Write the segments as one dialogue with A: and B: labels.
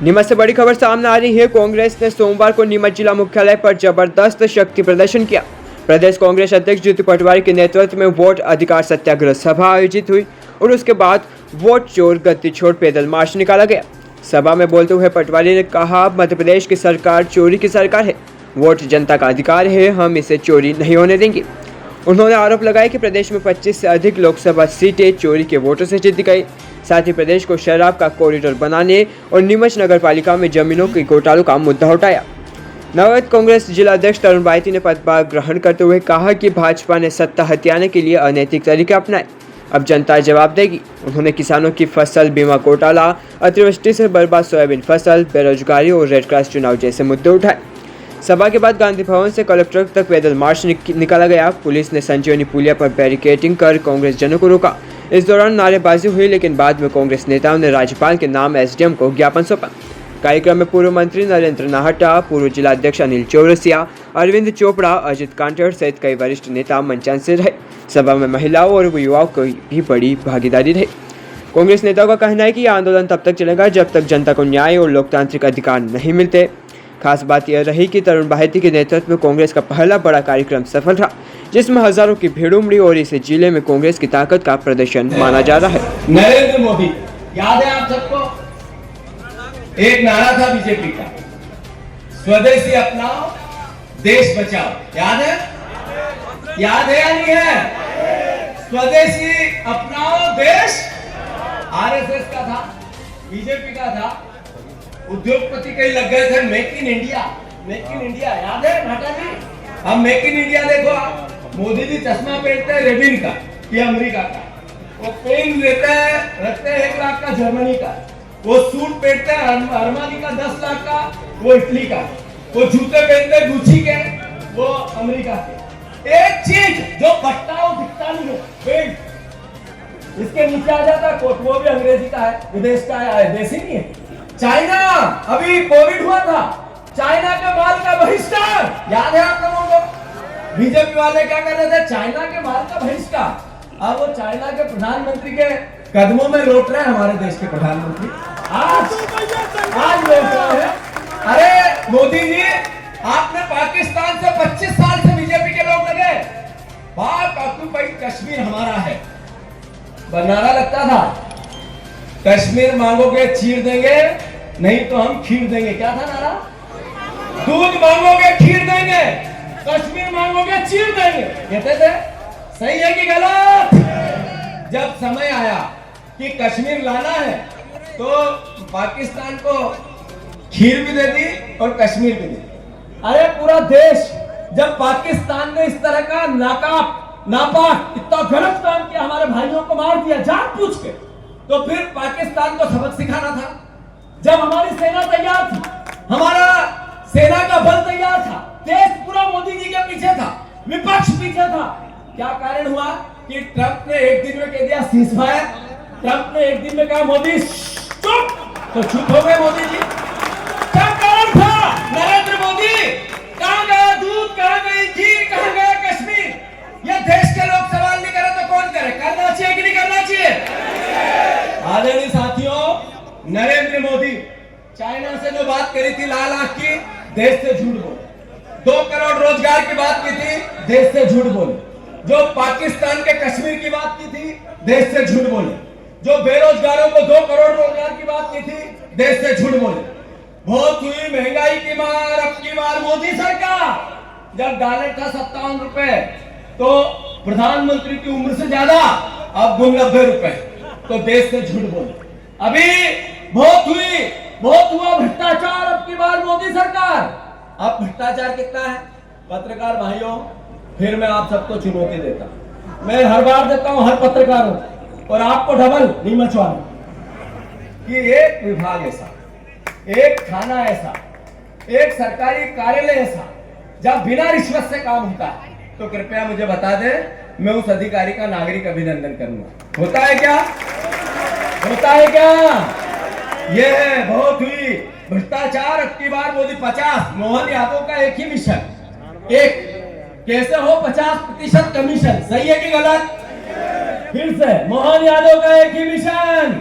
A: नीमच से बड़ी खबर सामने आ रही है। कांग्रेस ने सोमवार को नीमच जिला मुख्यालय पर जबरदस्त शक्ति प्रदर्शन किया। प्रदेश कांग्रेस अध्यक्ष जीतू पटवारी के नेतृत्व में वोट अधिकार सत्याग्रह सभा आयोजित हुई और उसके बाद वोट चोर गद्दी छोड़ पैदल मार्च निकाला गया। सभा में बोलते हुए पटवारी ने कहा, मध्य प्रदेश की सरकार चोरी की सरकार है। वोट जनता का अधिकार है, हम इसे चोरी नहीं होने देंगे। उन्होंने आरोप लगाया कि प्रदेश में 25 से अधिक लोकसभा सीटें चोरी के वोटों से जीती गई। साथ ही प्रदेश को शराब का कॉरिडोर बनाने और नीमच नगर पालिका में जमीनों के घोटालों का मुद्दा उठाया। नवगठित कांग्रेस जिला अध्यक्ष तरुण बायती ने पदभार ग्रहण करते हुए कहा कि भाजपा ने सत्ता हथियाने के लिए अनैतिक तरीके अपनाए, अब जनता जवाब देगी। उन्होंने किसानों की फसल बीमा घोटाला, अतिवृष्टि से बर्बाद सोयाबीन फसल, बेरोजगारी और रेड क्रॉस चुनाव जैसे मुद्दे उठाए। सभा के बाद गांधी भवन से कलेक्टर तक पैदल मार्च निकाला गया। पुलिस ने संजीवनी पुलिया पर बैरिकेडिंग कर कांग्रेस जनों को रोका। इस दौरान नारेबाजी हुई, लेकिन बाद में कांग्रेस नेताओं ने राज्यपाल के नाम एसडीएम को ज्ञापन सौंपा। कार्यक्रम में पूर्व मंत्री नरेंद्र नाहटा, पूर्व जिला अध्यक्ष अनिल चौरसिया, अरविंद चोपड़ा, अजित कांटेड़ सहित कई वरिष्ठ नेता मंचान से रहे। सभा में महिलाओं और युवाओं की भी बड़ी भागीदारी रही। कांग्रेस नेताओं का कहना है कि यह आंदोलन तब तक चलेगा जब तक जनता को न्याय और लोकतांत्रिक अधिकार नहीं मिलते। खास बात यह रही कि तरुण बायती के नेतृत्व में कांग्रेस का पहला बड़ा कार्यक्रम सफल रहा, जिसमें हजारों की भीड़ उमड़ी और इसे जिले में कांग्रेस की ताकत का प्रदर्शन माना जा रहा है।
B: नरेंद्र मोदी, याद है आप सबको? एक नारा था बीजेपी का, स्वदेशी अपनाओ देश बचाओ। याद है? याद है या नहीं है? स्वदेशी अपनाओ देश आरएसएस का था, बीजेपी का था। उद्योगपति कई लग गए थे make in India, make in India. याद है नाटा जी? हम मेक इन इंडिया देखो, मोदी जी चश्मा पहनते हैं रेबिन का, ये अमेरिका का। वो पेन लेते हैं, रखते हैं 1 लाख का जर्मनी का। वो सूट पहनते हैं अरमानी का 10 लाख का, वो इटली का। वो जूते पहनते हैं गुची के, वो अमेरिका के। एक चीज जो बट्टा हो दिखता नहीं है, पेंट। इसके नीचे आ जाता कोट, वो भी अंग्रेजी का है, विदेश का है, देसी नहीं है। चाइना, अभी कोविड हुआ था, चाइना के माल का बहिष्कार, याद है आप लोगों को? बीजेपी वाले क्या कर रहे थे? चाइना के माल का बहिष्कार। अब वो चाइना के प्रधानमंत्री के कदमों में लौट रहे हैं हमारे देश के प्रधानमंत्री। आज लौट रहे हैं। अरे मोदी जी, आपने पाकिस्तान से 25 साल से बीजेपी के लोग लगे, पाक ऑक्युपाइड कश्मीर हमारा है। बनाना लगता था, कश्मीर मांगोगे चीर देंगे, नहीं तो हम खीर देंगे। क्या था नारा? दूध मांगोगे खीर देंगे, कश्मीर मांगोगे चीर देंगे, कहते थे। सही है कि गलत? जब समय आया कि कश्मीर लाना है तो पाकिस्तान को खीर भी दे दी और कश्मीर भी दे दी। अरे पूरा देश, जब पाकिस्तान ने इस तरह का नापाक इतना गलत काम किया, हमारे भाइयों को मार दिया जानबूझ के, तो फिर पाकिस्तान को सबक सिखाना था। जब हमारी सेना तैयार थी, हमारा सेना का बल तैयार था, देश पूरा मोदी जी के पीछे था, विपक्ष पीछे था, क्या कारण हुआ कि ट्रंप ने एक दिन में कह दिया सीज फायर। ट्रंप ने एक दिन में कहा मोदी चुप, तो चुप हो गए मोदी जी। क्या कारण था? नरेंद्र मोदी, कहां गया दूध, कहां गई खीर, कहां गया कश्मीर? ये देश के लोग सवाल नहीं करे तो कौन करे? करना चाहिए कि नहीं करना चाहिए? आदरणीय साथियों, नरेंद्र मोदी चाइना से जो बात करी थी लाल आंख की, देश से झूठ बोले। 2 करोड़ रोजगार की बात की थी, देश से झूठ बोले। जो पाकिस्तान के कश्मीर की बात की थी, देश से झूठ बोले। जो बेरोजगारों को 2 करोड़ रोजगार की बात की थी, देश से झूठ बोले। बहुत हुई महंगाई की मार, अब की मार मोदी सरकार। जब डॉलर था 57 रुपए, तो प्रधानमंत्री की उम्र से ज्यादा, अब 90 रुपए, तो देश से झूठ बोले। अभी बहुत हुई, बहुत हुआ भ्रष्टाचार, अब की बार मोदी सरकार। अब भ्रष्टाचार कितना है? पत्रकार भाइयों, फिर मैं आप सबको चुनौती देता हूं। मैं हर बार देता हूं हर पत्रकारों और आपको डबल नीमच वालों कि एक विभाग ऐसा, एक थाना ऐसा, एक सरकारी कार्यालय ऐसा जब बिना रिश्वत से काम होता है, तो कृपया मुझे बता दे, मैं उस अधिकारी का नागरिक अभिनंदन करूंगा। होता है क्या? होता है क्या? ये है बहुत हुई भ्रष्टाचार, अब की बार मोदी 50। मोहन यादव का एक ही मिशन, एक कैसे हो 50% कमीशन। सही है कि गलत? फिर से मोहन यादव का एक ही मिशन,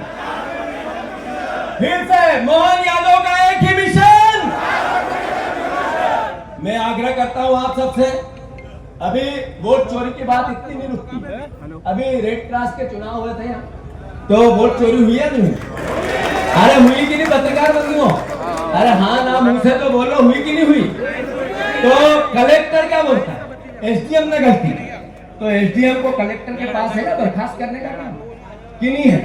B: फिर से मोहन यादव का मैं आग्रह करता हूं आप सबसे, अभी वोट चोरी की बात इतनी नहीं रुकती। अभी रेड क्रॉस के चुनाव हुए थे यहाँ, तो वोट चोरी हुई है नहीं? अरे हुई कि नहीं पत्रकार बंधुओं? अरे हाँ ना मुंह से तो बोलो, हुई कि नहीं हुई? तो कलेक्टर क्या बोलता है? एसडीएम ने गलती, तो एसडीएम को कलेक्टर के पास है बर्खास्त करने का काम कि नहीं है?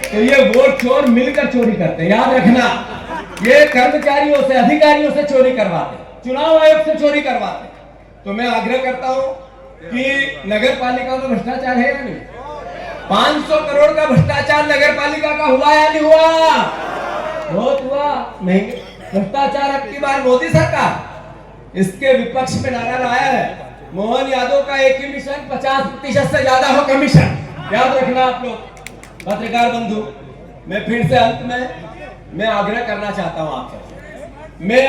B: तो ये वोट चोर मिलकर चोरी करते हैं, याद रखना। ये कर्मचारियों से, अधिकारियों से चोरी करवाते, चुनाव आयोग से चोरी करवाते। तो मैं आग्रह करता हूं कि नगर पालिका में भ्रष्टाचार है या नहीं? 500 करोड़ का भ्रष्टाचार नगर पालिका का हुआ या नहीं हुआ? बहुत हुआ। महंगे भ्रष्टाचार अब की बार मोदी सरकार इसके विपक्ष में नारा लाया है, मोहन यादव का एक ही मिशन 50% से ज्यादा हो कमीशन। याद रखना आप लोग पत्रकार बंधु। मैं फिर से अंत में मैं आग्रह करना चाहता हूं आपसे। मैं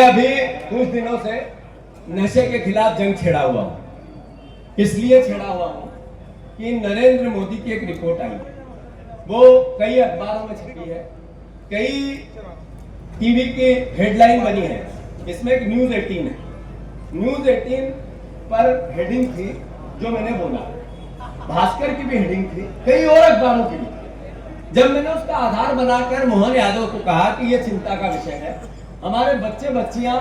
B: अभी कुछ दिनों से नशे के खिलाफ जंग छेड़ा हुआ हूं। इसलिए छेड़ा हुआ हूं कि नरेंद्र मोदी की एक रिपोर्ट आई, वो कई अखबारों में छपी है, कई टीवी की हेडलाइन बनी है। इसमें एक न्यूज 18 है। न्यूज 18 पर हेडिंग थी जो मैंने बोला, भास्कर की भी हेडिंग थी, कई और अखबारों की भी। जब मैंने उसका आधार बनाकर मोहन यादव को कहा कि यह चिंता का विषय है, हमारे बच्चे बच्चियां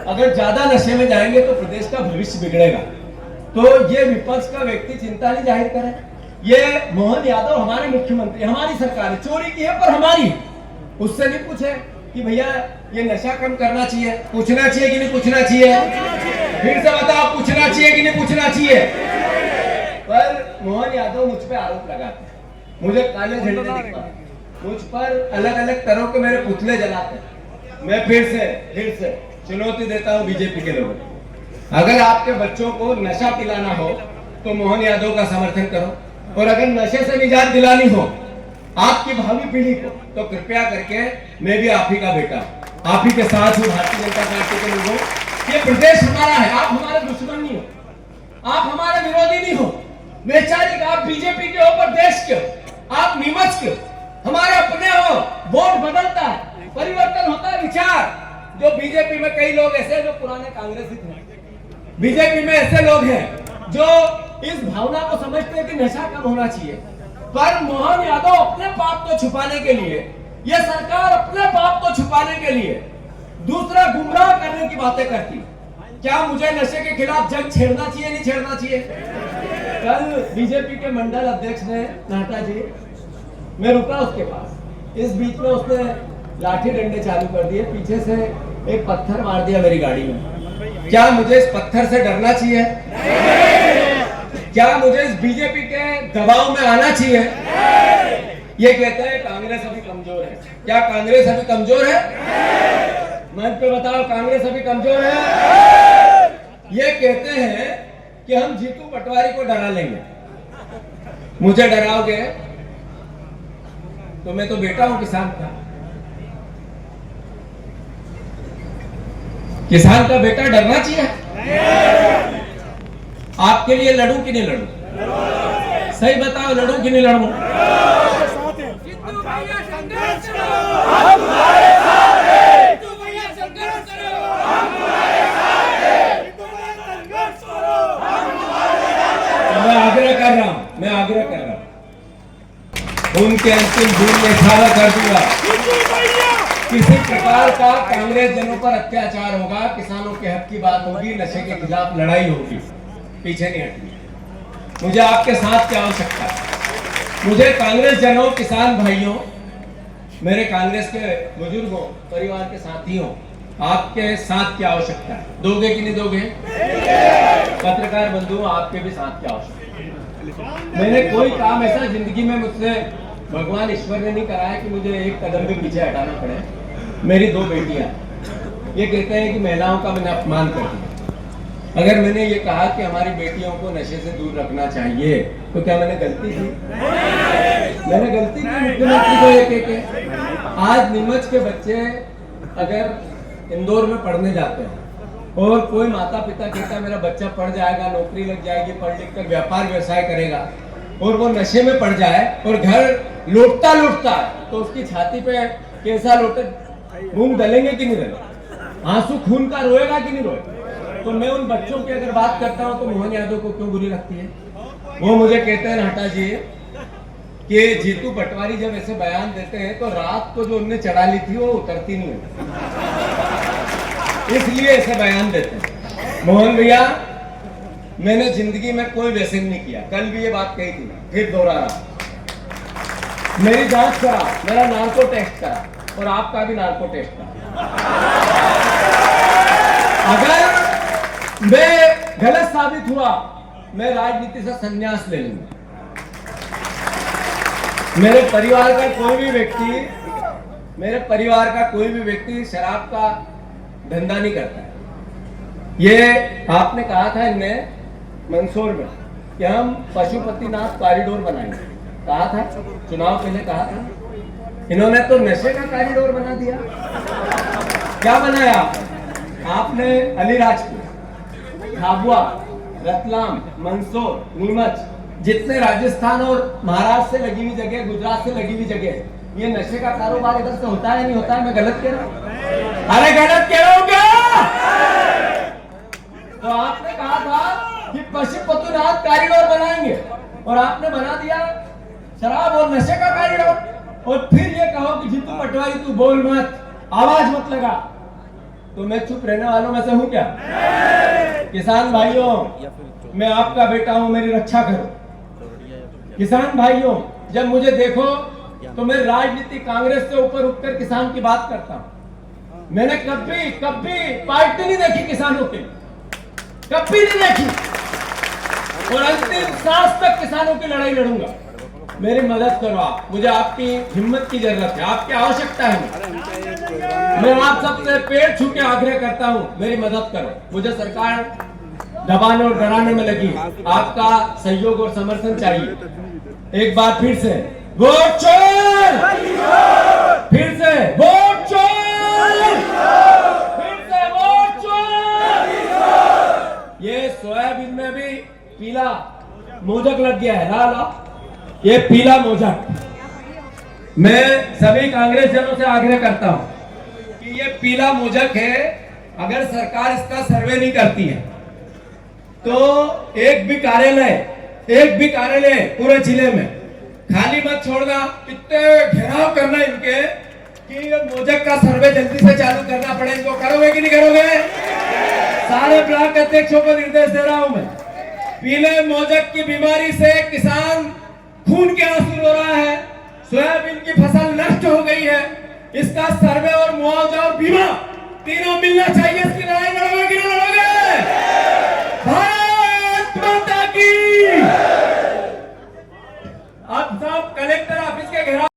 B: अगर ज्यादा नशे में जाएंगे तो प्रदेश का भविष्य बिगड़ेगा, तो ये विपक्ष का व्यक्ति चिंता नहीं जाहिर करे। ये मोहन यादव हमारे मुख्यमंत्री, हमारी सरकार है, चोरी की है पर हमारी। उससे नहीं पूछे कि भैया ये नशा कम करना चाहिए, पूछना चाहिए कि नहीं पूछना चाहिए? फिर से बताओ, पूछना चाहिए कि नहीं पूछना चाहिए? पर मोहन यादव मुझ पे आरोप लगाते हैं, मुझे काले झंडे दिखवाते, मुझ पर अलग अलग तरह के मेरे पुतले जलाते हैं। मैं फिर से चुनौती देता हूं बीजेपी के लोगों को, अगर आपके बच्चों को नशा पिलाना हो तो मोहन यादव का समर्थन करो, और अगर नशे से निजात दिलानी हो आपकी भावी पीढ़ी को, तो कृपया करके मैं भी आप ही का बेटा, आप ही के साथ हूँ। भारतीय जनता पार्टी के लोगों, ये प्रदेश हमारा है, आप हमारे दुश्मन नहीं हो, आप हमारे विरोधी नहीं हो। वैचारिक आप बीजेपी के हो, पर देश के हो, आप नीमच के हो, हमारे अपने हो। वोट बदलता है, परिवर्तन होता है विचार। जो बीजेपी में कई लोग ऐसे जो पुराने कांग्रेसी थे, बीजेपी में ऐसे लोग हैं जो इस भावना को समझते हैं कि नशा कम होना चाहिए, पर मोहन यादव अपने पाप को छुपाने के लिए, यह सरकार अपने पाप को छुपाने के लिए दूसरा गुमराह करने की बातें करती। क्या मुझे नशे के खिलाफ जंग छेड़ना चाहिए, नहीं छेड़ना चाहिए? कल बीजेपी के मंडल अध्यक्ष ने नाटा जी, मैं रुका उसके पास, इस बीच में उसने लाठी डंडे चालू कर दिए, पीछे से एक पत्थर मार दिया मेरी गाड़ी में। क्या मुझे इस पत्थर से डरना चाहिए? क्या मुझे इस बीजेपी के दबाव में आना चाहिए? ये कहता है कांग्रेस अभी कमजोर है। क्या कांग्रेस अभी कमजोर है? मंच पे बताओ, कांग्रेस अभी कमजोर है? ये कहते हैं कि हम जीतू पटवारी को डरा लेंगे। मुझे डराओगे तो मैं तो बेटा हूं किसान का, किसान का बेटा डरना चाहिए? आपके लिए लड़ूं कि नहीं लड़ूं? सही बताओ, लड़ूं कि नहीं लड़ूं? मैं आग्रह कर रहा हूं, उनके अंतिम बूंद में इशारा कर दूंगा। किसी प्रकार का कांग्रेस जनों पर अत्याचार होगा, किसानों के हक की बात होगी, नशे के खिलाफ लड़ाई होगी, पीछे नहीं हटेंगे। मुझे आपके साथ क्या आवश्यकता है? मुझे कांग्रेस जनों, किसान भाइयों, मेरे कांग्रेस के बुजुर्गों, परिवार के साथियों, आपके साथ क्या आवश्यकता है? दोगे कि नहीं दोगे? पत्रकार बंधुओं, आपके भी साथ क्या आवश्यकता है? मैंने कोई काम ऐसा जिंदगी में मुझसे भगवान ईश्वर ने नहीं कराया कि मुझे एक कदम भी पीछे हटाना पड़े। मेरी 2 बेटियां, ये कहते हैं कि महिलाओं का मैंने अपमान कर दिया। अगर मैंने ये कहा कि हमारी बेटियों को नशे से दूर रखना चाहिए, तो क्या मैंने गलती की? मैंने गलती की मुख्यमंत्री को ये कह के? आज नीमच के बच्चे अगर इंदौर में पढ़ने जाते हैं और कोई माता पिता कहता है मेरा बच्चा पढ़ जाएगा, नौकरी लग जाएगी, पढ़ लिख कर व्यापार व्यवसाय करेगा, और वो नशे में पड़ जाए और घर लौटता है, तो उसकी छाती पे कैसा लोटे मूंग डलेंगे कि नहीं डलेंगे? आंसू खून का रोएगा कि नहीं रोएगा? तो मैं उन बच्चों की अगर बात करता हूं तो मोहन यादव को क्यों बुरी लगती है? वो मुझे कहते हैं नहटा जी कि जीतू पटवारी जब ऐसे बयान देते हैं तो रात को जो उनने चढ़ा ली थी वो उतरती नहीं है, इसलिए ऐसे बयान देते हैं। मोहन भैया, मैंने जिंदगी में कोई व्यसन नहीं किया, कल भी ये बात कही थी, फिर दोहरा रहा। मेरी जांच करा, मेरा नार्को टेस्ट करा और आपका भी नार्को टेस्ट करा। अगर मैं गलत साबित हुआ, मैं राजनीति से संन्यास ले लूंगा। मेरे परिवार का कोई भी व्यक्ति शराब का धंधा नहीं करता है। ये आपने कहा था इनमें मंदसौर में कि हम पशुपतिनाथ कॉरिडोर बनाएंगे, कहा था, चुनाव पहले कहा था। इन्होंने तो नशे का कॉरिडोर बना दिया। क्या बनाया आपने? अलीराजपुर, झाबुआ, रतलाम, मंदसौर, नीमच, जितने राजस्थान और महाराष्ट्र से लगी हुई जगह, गुजरात से लगी हुई जगह, ये नशे का कारोबार इधर से होता है नहीं होता है? मैं गलत कह रहा हूं? अरे गलत कह रहा हूं क्या? तो आपने कहा था कि पशुपतिनाथ कॉरिडोर बनाएंगे और आपने बना दिया शराब और नशे का कॉरिडोर। और फिर ये कहो कि जीतू पटवारी तू बोल मत, आवाज मत लगा, तो मैं चुप रहने वालों में से हूं क्या? किसान भाइयों, मैं आपका बेटा हूं, मेरी रक्षा करो। किसान भाइयों, जब मुझे देखो तो मैं राजनीति कांग्रेस से ऊपर उठकर किसान की बात करता हूं। मैंने कभी पार्टी नहीं देखी किसानों की, कभी नहीं देखी, और अंतिम सांस तक किसानों की लड़ाई लड़ूंगा। मेरी मदद करो आप, मुझे आपकी हिम्मत की जरूरत है, आपकी आवश्यकता है। मैं आप सबसे पैर छू के आग्रह करता हूं, मेरी मदद करो। मुझे सरकार दबाने और डराने में लगी, आपका सहयोग और समर्थन चाहिए। एक बार फिर से वोट चोर, फिर से वोट चोर, फिर से वोट चोर। ये सोयाबीन में भी पीला मोजक लग गया है, ला ये पीला मोजक। मैं सभी कांग्रेस जनों से आग्रह करता हूं कि ये पीला मोजक है, अगर सरकार इसका सर्वे नहीं करती है तो एक भी कार्यालय पूरे जिले में खाली मत छोड़ना, इतने घेराव करना इनके कि ये मोजक का सर्वे जल्दी से चालू करना पड़े। इनको करोगे कि नहीं करोगे? सारे ब्लॉक अध्यक्षों को निर्देश दे रहा हूं मैं। पीले मोजक की बीमारी से किसान खून के आंसू रो रहा है, सोयाबीन की फसल नष्ट हो गई है, इसका सर्वे और मुआवजा और बीमा तीनों मिलना चाहिए। इसकी लड़ाई लड़ो।